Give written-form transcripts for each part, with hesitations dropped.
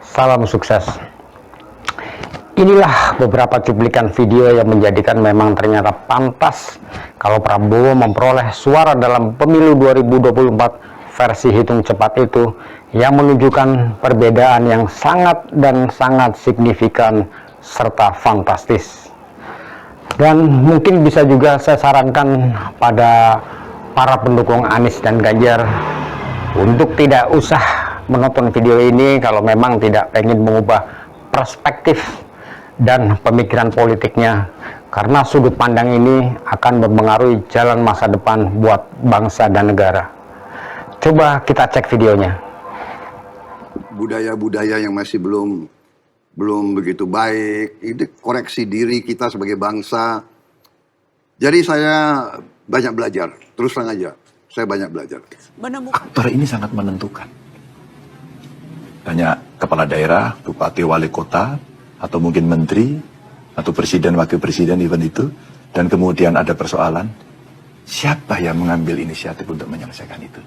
Salam sukses. Inilah beberapa cuplikan video yang menjadikan memang ternyata pantas kalau Prabowo memperoleh suara dalam pemilu 2024 versi hitung cepat itu, yang menunjukkan perbedaan yang sangat dan sangat signifikan serta fantastis. Dan mungkin bisa juga saya sarankan pada para pendukung Anies dan Ganjar untuk tidak usah menonton video ini kalau memang tidak pengen mengubah perspektif dan pemikiran politiknya, karena sudut pandang ini akan mempengaruhi jalan masa depan buat bangsa dan negara. Coba kita cek videonya. Budaya-budaya yang masih belum begitu baik, itu koreksi diri kita sebagai bangsa. Jadi saya banyak belajar, terus terang aja, saya banyak belajar. Aktor ini sangat menentukan. Banyak kepala daerah, bupati, wali kota, atau mungkin menteri, atau presiden, wakil presiden, event itu, dan kemudian ada persoalan, siapa yang mengambil inisiatif untuk menyelesaikan itu?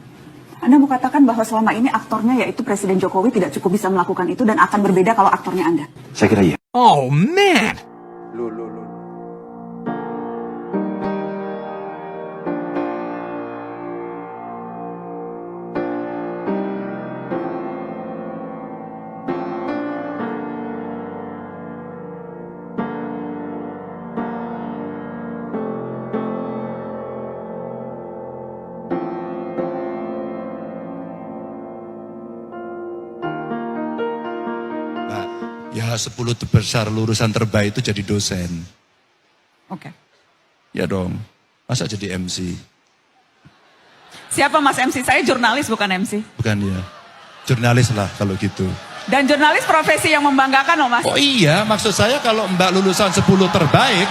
Anda mau katakan bahwa selama ini aktornya yaitu Presiden Jokowi tidak cukup bisa melakukan itu dan akan berbeda kalau aktornya Anda? Saya kira iya. Oh man! Ya 10 terbesar lulusan terbaik itu jadi dosen. Oke. Ya dong, masa jadi MC? Siapa Mas MC? Saya jurnalis bukan MC. Bukan ya, jurnalis lah kalau gitu. Dan jurnalis profesi yang membanggakan loh Mas. Oh iya, maksud saya kalau Mbak lulusan 10 terbaik.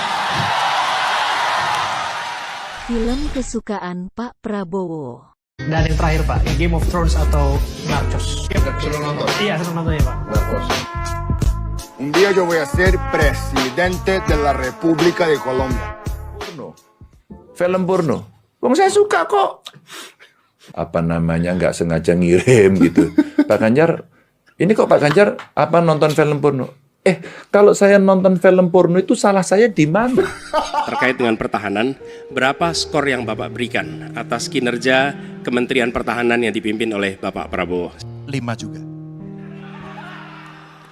Film kesukaan Pak Prabowo. Dan yang terakhir Pak, Game of Thrones atau Narcos? Sudah nonton? Iya, saya nonton ya Pak. Narcos. Un día yo voy a ser presidente de la República de Colombia. Film porno. Wong saya suka kok. Apa namanya, nggak sengaja ngirim gitu. Pak Ganjar, ini kok Pak Ganjar apa nonton film porno? Kalau saya nonton film porno itu salah saya di mana? Terkait dengan pertahanan, berapa skor yang Bapak berikan atas kinerja Kementerian Pertahanan yang dipimpin oleh Bapak Prabowo? 5 juga.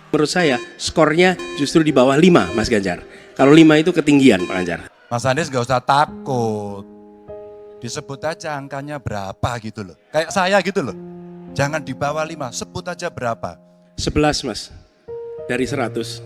Menurut saya, skornya justru di bawah 5, Mas Ganjar. Kalau 5 itu ketinggian, Pak Ganjar. Mas Anies gak usah takut. Disebut aja angkanya berapa gitu loh. Kayak saya gitu loh. Jangan di bawah 5, sebut aja berapa. 11, Mas. Dari 100.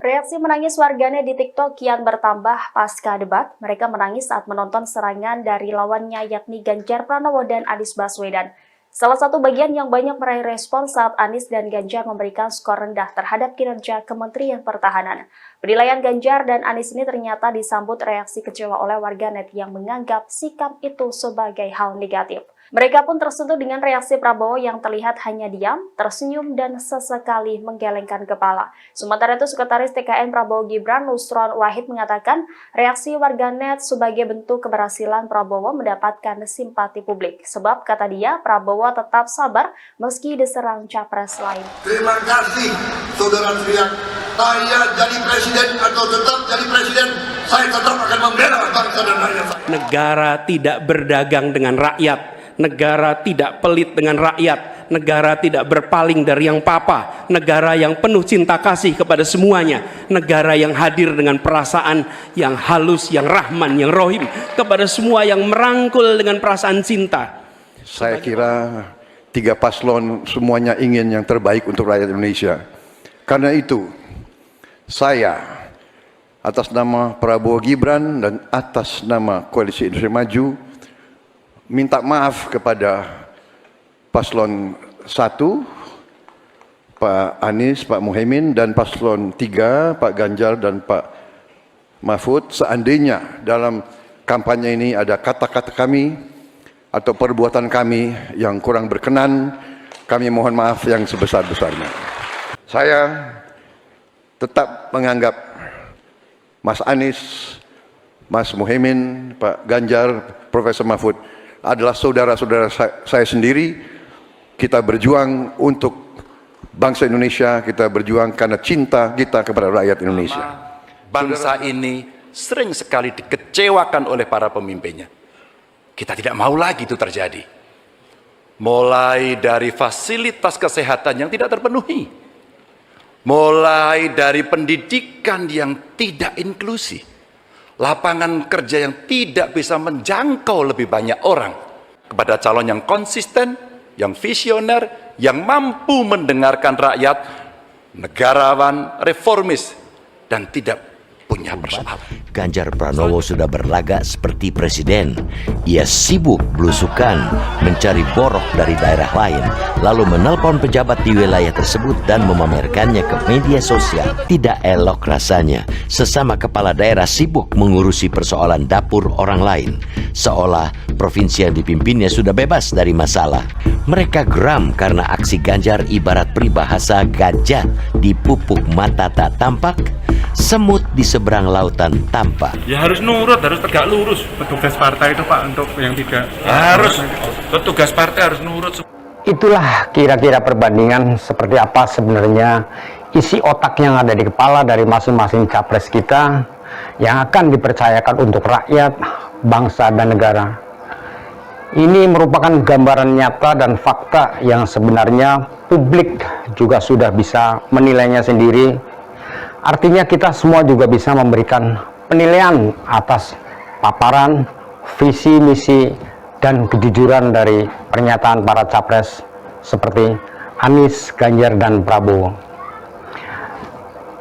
Reaksi menangis warganet di TikTok kian bertambah pasca debat. Mereka menangis saat menonton serangan dari lawannya yakni Ganjar Pranowo dan Anies Baswedan. Salah satu bagian yang banyak meraih respon saat Anies dan Ganjar memberikan skor rendah terhadap kinerja Kementerian Pertahanan. Penilaian Ganjar dan Anies ini ternyata disambut reaksi kecewa oleh warganet yang menganggap sikap itu sebagai hal negatif. Mereka pun tersentuh dengan reaksi Prabowo yang terlihat hanya diam, tersenyum, dan sesekali menggelengkan kepala. Sementara itu, Sekretaris TKN Prabowo Gibran Nusron Wahid mengatakan reaksi warganet sebagai bentuk keberhasilan Prabowo mendapatkan simpati publik. Sebab, kata dia, Prabowo tetap sabar meski diserang capres lain. Terima kasih, saudara teriak. Saya jadi presiden atau tetap jadi presiden, saya tetap akan membela bangsa dan rakyat saya. Negara tidak berdagang dengan rakyat. Negara tidak pelit dengan rakyat, negara tidak berpaling dari yang papa, negara yang penuh cinta kasih kepada semuanya, negara yang hadir dengan perasaan yang halus, yang rahman, yang rohim kepada semua, yang merangkul dengan perasaan cinta. Saya kira 3 paslon semuanya ingin yang terbaik untuk rakyat Indonesia. Karena itu, saya atas nama Prabowo Gibran dan atas nama Koalisi Indonesia Maju minta maaf kepada paslon 1 Pak Anies, Pak Muhaimin, dan paslon 3, Pak Ganjar dan Pak Mahfud, seandainya dalam kampanye ini ada kata-kata kami atau perbuatan kami yang kurang berkenan, kami mohon maaf yang sebesar-besarnya. Saya tetap menganggap Mas Anies, Mas Muhaimin, Pak Ganjar, Profesor Mahfud adalah saudara-saudara saya sendiri. Kita berjuang untuk bangsa Indonesia, kita berjuang karena cinta kita kepada rakyat Indonesia. Bangsa ini sering sekali dikecewakan oleh para pemimpinnya. Kita tidak mau lagi itu terjadi. Mulai dari fasilitas kesehatan yang tidak terpenuhi, mulai dari pendidikan yang tidak inklusi, lapangan kerja yang tidak bisa menjangkau lebih banyak orang, kepada calon yang konsisten, yang visioner, yang mampu mendengarkan rakyat, negarawan, reformis, dan tidak punya persoalan. Ganjar Pranowo sudah berlagak seperti presiden. Ia sibuk belusukan mencari borok dari daerah lain, lalu menelpon pejabat di wilayah tersebut dan memamerkannya ke media sosial. Tidak elok rasanya sesama kepala daerah sibuk mengurusi persoalan dapur orang lain, seolah provinsi yang dipimpinnya sudah bebas dari masalah. Mereka geram karena aksi Ganjar ibarat peribahasa gajah di pupuk mata tak tampak, semut di seberang lautan tampak. Ya harus nurut, harus tegak lurus. Petugas partai itu Pak, untuk yang tidak harus, petugas partai harus nurut. Itulah kira-kira perbandingan seperti apa sebenarnya isi otak yang ada di kepala dari masing-masing capres kita yang akan dipercayakan untuk rakyat, bangsa, dan negara. Ini merupakan gambaran nyata dan fakta yang sebenarnya publik juga sudah bisa menilainya sendiri. Artinya kita semua juga bisa memberikan penilaian atas paparan, visi, misi, dan kejujuran dari pernyataan para capres seperti Anies, Ganjar, dan Prabowo.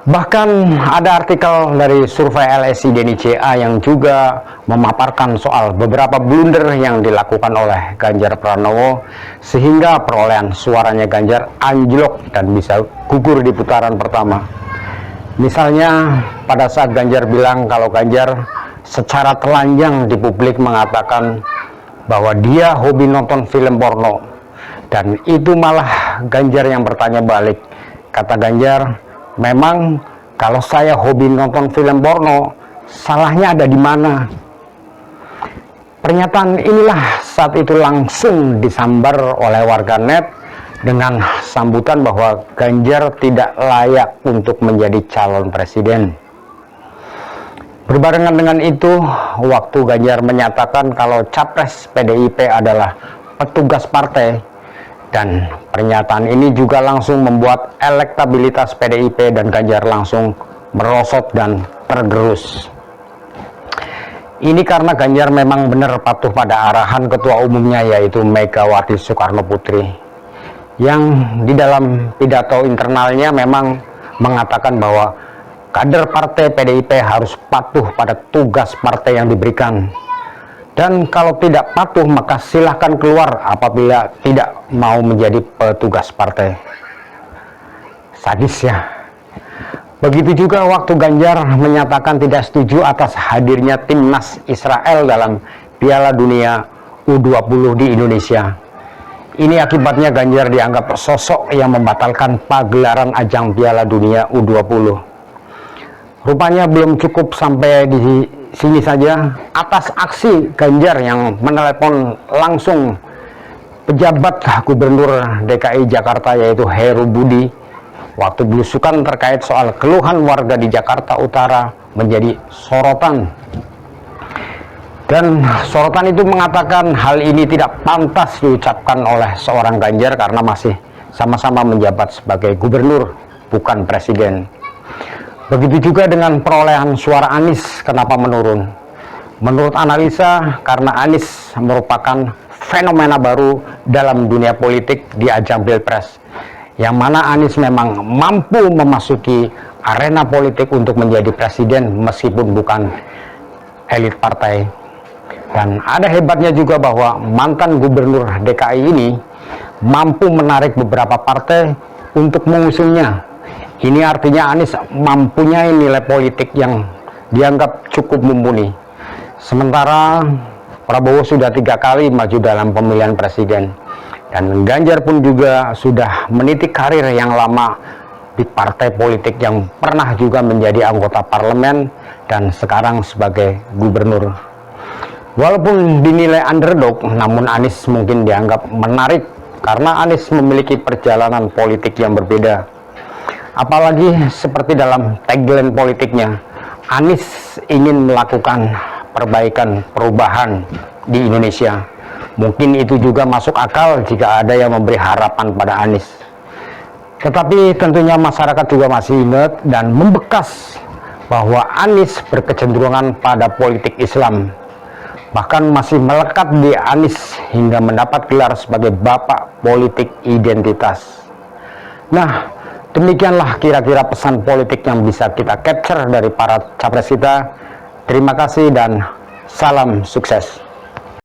Bahkan ada artikel dari survei LSI Denny CA yang juga memaparkan soal beberapa blunder yang dilakukan oleh Ganjar Pranowo sehingga perolehan suaranya Ganjar anjlok dan bisa gugur di putaran pertama. Misalnya pada saat Ganjar bilang kalau Ganjar secara telanjang di publik mengatakan bahwa dia hobi nonton film porno, dan itu malah Ganjar yang bertanya balik. Kata Ganjar, memang kalau saya hobi nonton film porno, salahnya ada di mana? Pernyataan inilah saat itu langsung disambar oleh warganet dengan sambutan bahwa Ganjar tidak layak untuk menjadi calon presiden. Berbarengan dengan itu, waktu Ganjar menyatakan kalau capres PDIP adalah petugas partai, dan pernyataan ini juga langsung membuat elektabilitas PDIP dan Ganjar langsung merosot dan tergerus. Ini karena Ganjar memang benar patuh pada arahan ketua umumnya, yaitu Megawati Soekarno Putri, yang di dalam pidato internalnya memang mengatakan bahwa kader partai PDIP harus patuh pada tugas partai yang diberikan, dan kalau tidak patuh maka silahkan keluar apabila tidak mau menjadi petugas partai. Sadis ya. Begitu juga waktu Ganjar menyatakan tidak setuju atas hadirnya timnas Israel dalam Piala Dunia U20 di Indonesia. Ini akibatnya Ganjar dianggap sosok yang membatalkan pagelaran ajang Piala Dunia U20. Rupanya belum cukup sampai di sini saja. Atas aksi Ganjar yang menelepon langsung pejabat Gubernur DKI Jakarta yaitu Heru Budi, waktu belusukan terkait soal keluhan warga di Jakarta Utara menjadi sorotan. Dan sorotan itu mengatakan hal ini tidak pantas diucapkan oleh seorang Ganjar karena masih sama-sama menjabat sebagai gubernur, bukan presiden. Begitu juga dengan perolehan suara Anies, kenapa menurun? Menurut analisa, karena Anies merupakan fenomena baru dalam dunia politik di ajang Pilpres, yang mana Anies memang mampu memasuki arena politik untuk menjadi presiden meskipun bukan elit partai. Dan ada hebatnya juga bahwa mantan gubernur DKI ini mampu menarik beberapa partai untuk mengusungnya. Ini artinya Anies mempunyai nilai politik yang dianggap cukup mumpuni. Sementara Prabowo sudah 3 kali maju dalam pemilihan presiden. Dan Ganjar pun juga sudah meniti karir yang lama di partai politik yang pernah juga menjadi anggota parlemen dan sekarang sebagai gubernur. Walaupun dinilai underdog, namun Anies mungkin dianggap menarik karena Anies memiliki perjalanan politik yang berbeda. Apalagi seperti dalam tagline politiknya, Anies ingin melakukan perbaikan, perubahan di Indonesia. Mungkin itu juga masuk akal jika ada yang memberi harapan pada Anies. Tetapi tentunya masyarakat juga masih ingat dan membekas bahwa Anies berkecenderungan pada politik Islam. Bahkan masih melekat di Anies hingga mendapat gelar sebagai Bapak Politik Identitas. Nah, demikianlah kira-kira pesan politik yang bisa kita capture dari para capres kita. Terima kasih dan salam sukses.